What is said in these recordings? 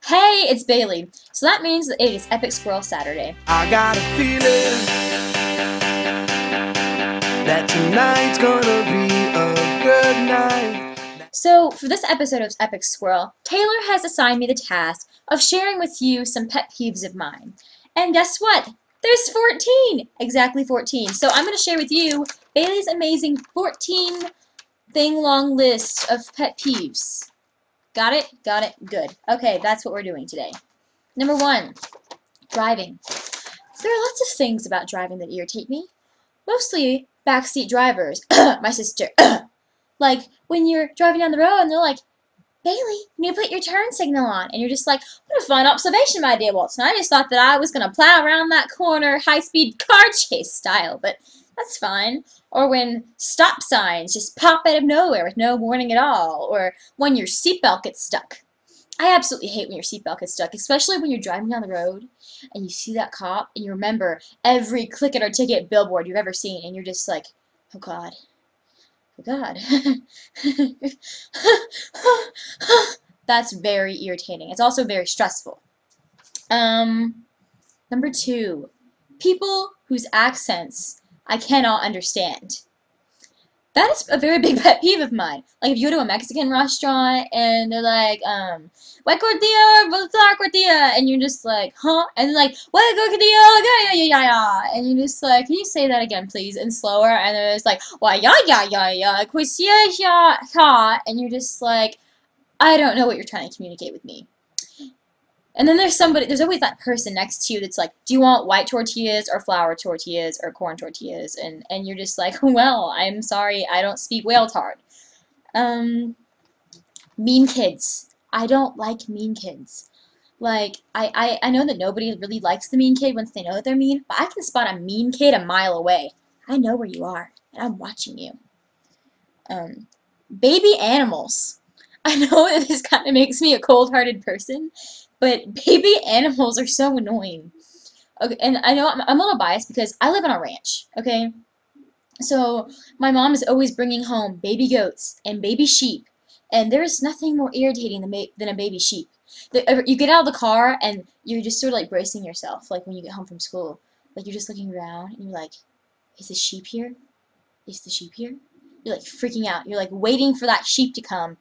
Hey, it's Bailey. So that means that it is Epic Squirrel Saturday. I got a feeling that tonight's gonna be a good night. So for this episode of Epic Squirrel, Taylor has assigned me the task of sharing with you some pet peeves of mine. And guess what? There's 14! Exactly 14. So I'm going to share with you Bailey's amazing 14 thing long list of pet peeves. Got it? Got it? Good. Okay, that's what we're doing today. Number 1, driving. There are lots of things about driving that irritate me. Mostly backseat drivers. My sister. Like when you're driving down the road and they're like, Bailey, you need to put your turn signal on. And you're just like, what a fun observation, my dear Watson. I just thought that I was going to plow around that corner high-speed car chase style, but that's fine. Or when stop signs just pop out of nowhere with no warning at all. Or when your seatbelt gets stuck. I absolutely hate when your seatbelt gets stuck, especially when you're driving down the road and you see that cop and you remember every click it or ticket billboard you've ever seen and you're just like, oh God. Oh God. That's very irritating. It's also very stressful. Number 2, people whose accents I cannot understand. That is a very big pet peeve of mine. Like if you go to a Mexican restaurant and they're like, white tortilla, flour tortilla, and you're just like, huh? And they're like, white tortilla, yeah, yeah, yeah, yeah, and you're just like, can you say that again, please, and slower? And then it's like, why, yeah, yeah, yeah, yeah, yeah, yeah, yeah, and you're just like, I don't know what you're trying to communicate with me. And then there's always that person next to you that's like, do you want white tortillas or flour tortillas or corn tortillas? And you're just like, well, I'm sorry, I don't speak whale tart. Mean kids. I don't like mean kids. Like, I know that nobody really likes the mean kid once they know that they're mean, but I can spot a mean kid a mile away. I know where you are, and I'm watching you. Baby animals. I know that this kind of makes me a cold-hearted person, but baby animals are so annoying. Okay, and I know I'm a little biased because I live on a ranch, okay? So my mom is always bringing home baby goats and baby sheep, and there's nothing more irritating than a baby sheep. You get out of the car and you're just sort of like bracing yourself, like when you get home from school. Like you're just looking around and you're like, is the sheep here? Is the sheep here? You're like freaking out. You're like waiting for that sheep to come.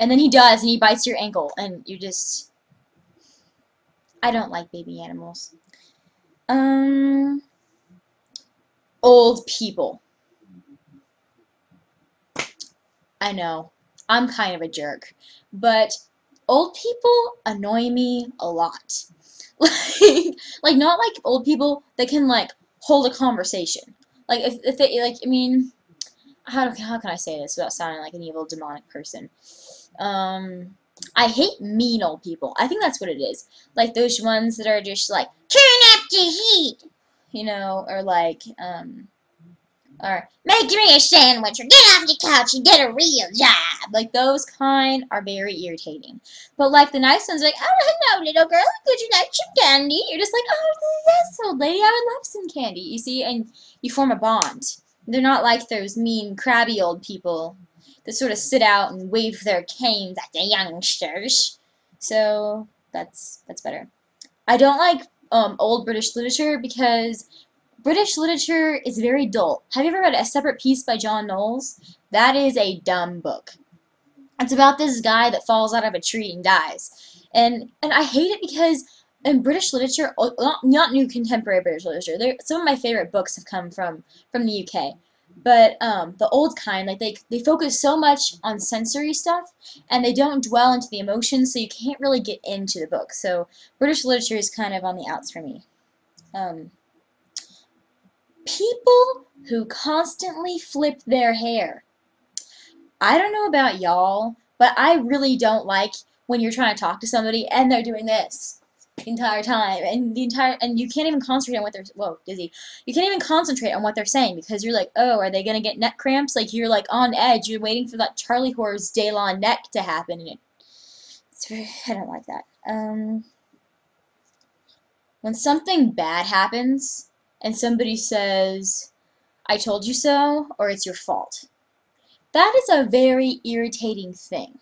And then he does, and he bites your ankle, and you're just... I don't like baby animals. Old people. I know, I'm kind of a jerk, but old people annoy me a lot. Like not like old people that can like hold a conversation. Like if they like, I mean, how can I say this without sounding like an evil demonic person? I hate mean old people. I think that's what it is. Like those ones that are just like, turn up the heat, you know, or like, or make me a sandwich, or get off your couch and get a real job. Like those kind are very irritating. But like the nice ones, like, oh hello little girl, would you like some candy? You're just like, oh yes, old lady, I would love some candy. You see, and you form a bond. They're not like those mean, crabby old people that sort of sit out and wave their canes at the youngsters. So that's better. I don't like old British literature because British literature is very dull. Have you ever read A Separate Peace by John Knowles? That is a dumb book. It's about this guy that falls out of a tree and dies. And I hate it because in British literature, not new contemporary British literature, some of my favorite books have come from the UK. But the old kind, like they focus so much on sensory stuff, and they don't dwell into the emotions, so you can't really get into the book. So British literature is kind of on the outs for me. People who constantly flip their hair. I don't know about y'all, but I really don't like when you're trying to talk to somebody and they're doing this the entire time, and you can't even concentrate on what they're... Whoa, dizzy. You can't even concentrate on what they're saying because you're like, oh, are they gonna get neck cramps? Like you're like on edge. You're waiting for that Charlie horse Daylon neck to happen, and I don't like that. When something bad happens and somebody says, I told you so, or it's your fault. That is a very irritating thing.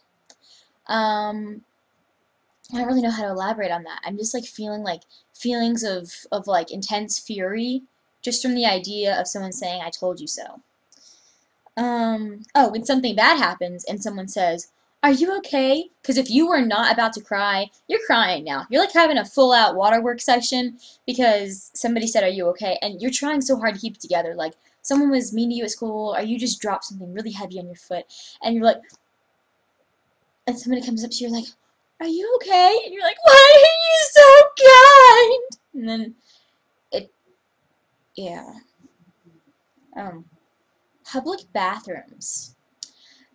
I don't really know how to elaborate on that. I'm just like feeling like feelings of like intense fury just from the idea of someone saying I told you so. Oh, when something bad happens and someone says, "Are you okay?" Because if you were not about to cry, you're crying now. You're like having a full-out waterwork session because somebody said, "Are you okay?" And you're trying so hard to keep it together. Like someone was mean to you at school, or you just dropped something really heavy on your foot, and you're like, and somebody comes up to you, like, "Are you okay?" And you're like, "Why are you so kind?" And then it, yeah. Um, Public bathrooms.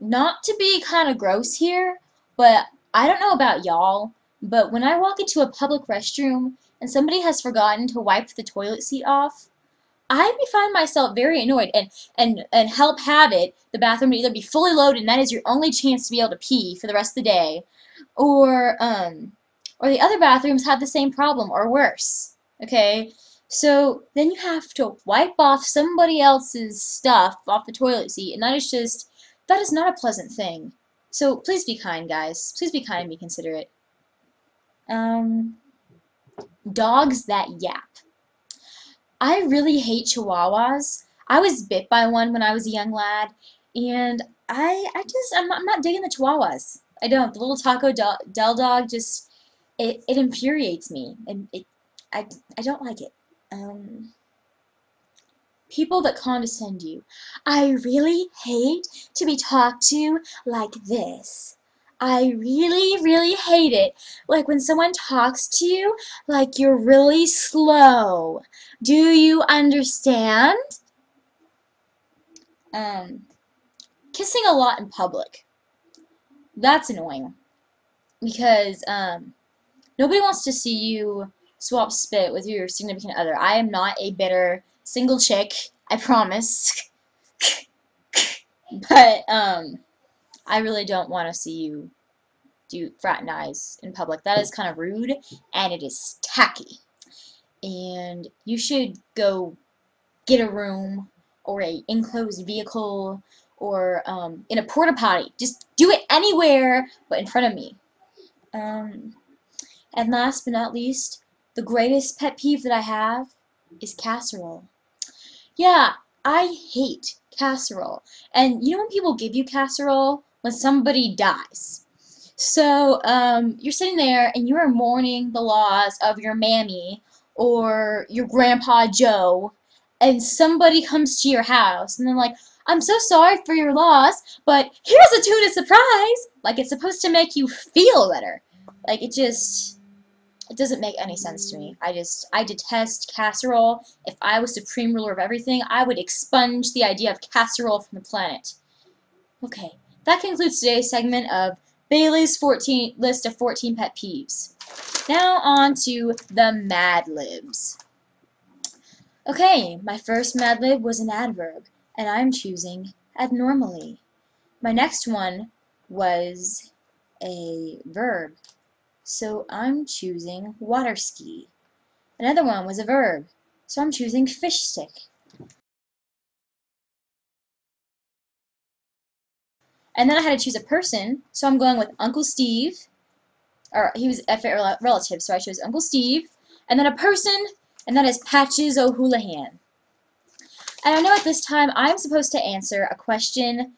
Not to be kind of gross here, but I don't know about y'all, but when I walk into a public restroom and somebody has forgotten to wipe the toilet seat off, I find myself very annoyed, and help have it, the bathroom to either be fully loaded and that is your only chance to be able to pee for the rest of the day, or the other bathrooms have the same problem or worse. Okay? So then you have to wipe off somebody else's stuff off the toilet seat, and that is not a pleasant thing. So please be kind, guys. Please be kind and be considerate. Um, Dogs that yap. I really hate chihuahuas. I was bit by one when I was a young lad, and I'm not digging the chihuahuas. I don't. The little Taco Del dog just, it infuriates me, and I don't like it. Um, People that condescend you. I really hate to be talked to like this. I really, really hate it. Like when someone talks to you like you're really slow. Do you understand? Um, Kissing a lot in public. That's annoying. Because nobody wants to see you swap spit with your significant other. I am not a bitter single chick, I promise. But I really don't want to see you do fraternize in public. That is kind of rude and it is tacky. And you should go get a room or a enclosed vehicle or in a porta potty. Just do it anywhere but in front of me. And last but not least, the greatest pet peeve that I have is casserole. Yeah, I hate casserole. And you know when people give you casserole? When somebody dies. So, you're sitting there and you are mourning the loss of your mammy or your grandpa Joe, and somebody comes to your house and they're like, "I'm so sorry for your loss, but here's a tuna surprise!" Like it's supposed to make you feel better. Like it doesn't make any sense to me. I detest casserole. If I was supreme ruler of everything, I would expunge the idea of casserole from the planet. Okay, that concludes today's segment of Bailey's list of 14 pet peeves. Now on to the Mad Libs. Okay, my first Mad Lib was an adverb, and I'm choosing abnormally. My next one was a verb, so I'm choosing water ski. Another one was a verb, so I'm choosing fish stick. And then I had to choose a person, so I'm going with Uncle Steve, or he was a favorite relative, so I chose Uncle Steve, and then a person, and that is Patches O'Houlihan. And I know at this time I'm supposed to answer a question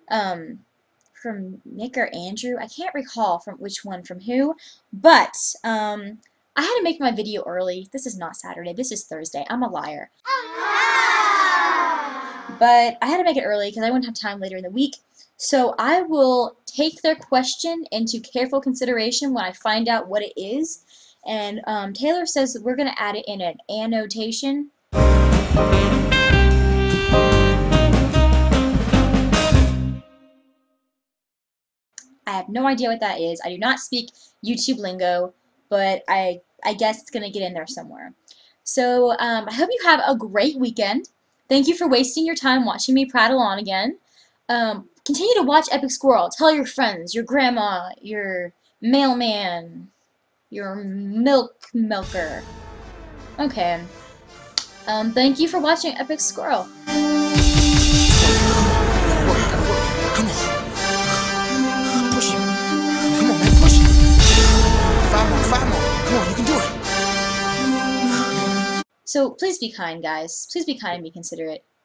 from Nick or Andrew. I can't recall from which one from who, but I had to make my video early. This is not Saturday. This is Thursday. I'm a liar. But I had to make it early because I wouldn't have time later in the week. So I will take their question into careful consideration when I find out what it is. And Taylor says that we're going to add it in an annotation. I have no idea what that is. I do not speak YouTube lingo, but I guess it's going to get in there somewhere. So I hope you have a great weekend. Thank you for wasting your time watching me prattle on again. Continue to watch Epic Squirrel. Tell your friends, your grandma, your mailman, your milker. Okay. Thank you for watching Epic Squirrel. So please be kind, guys. Please be kind and be considerate.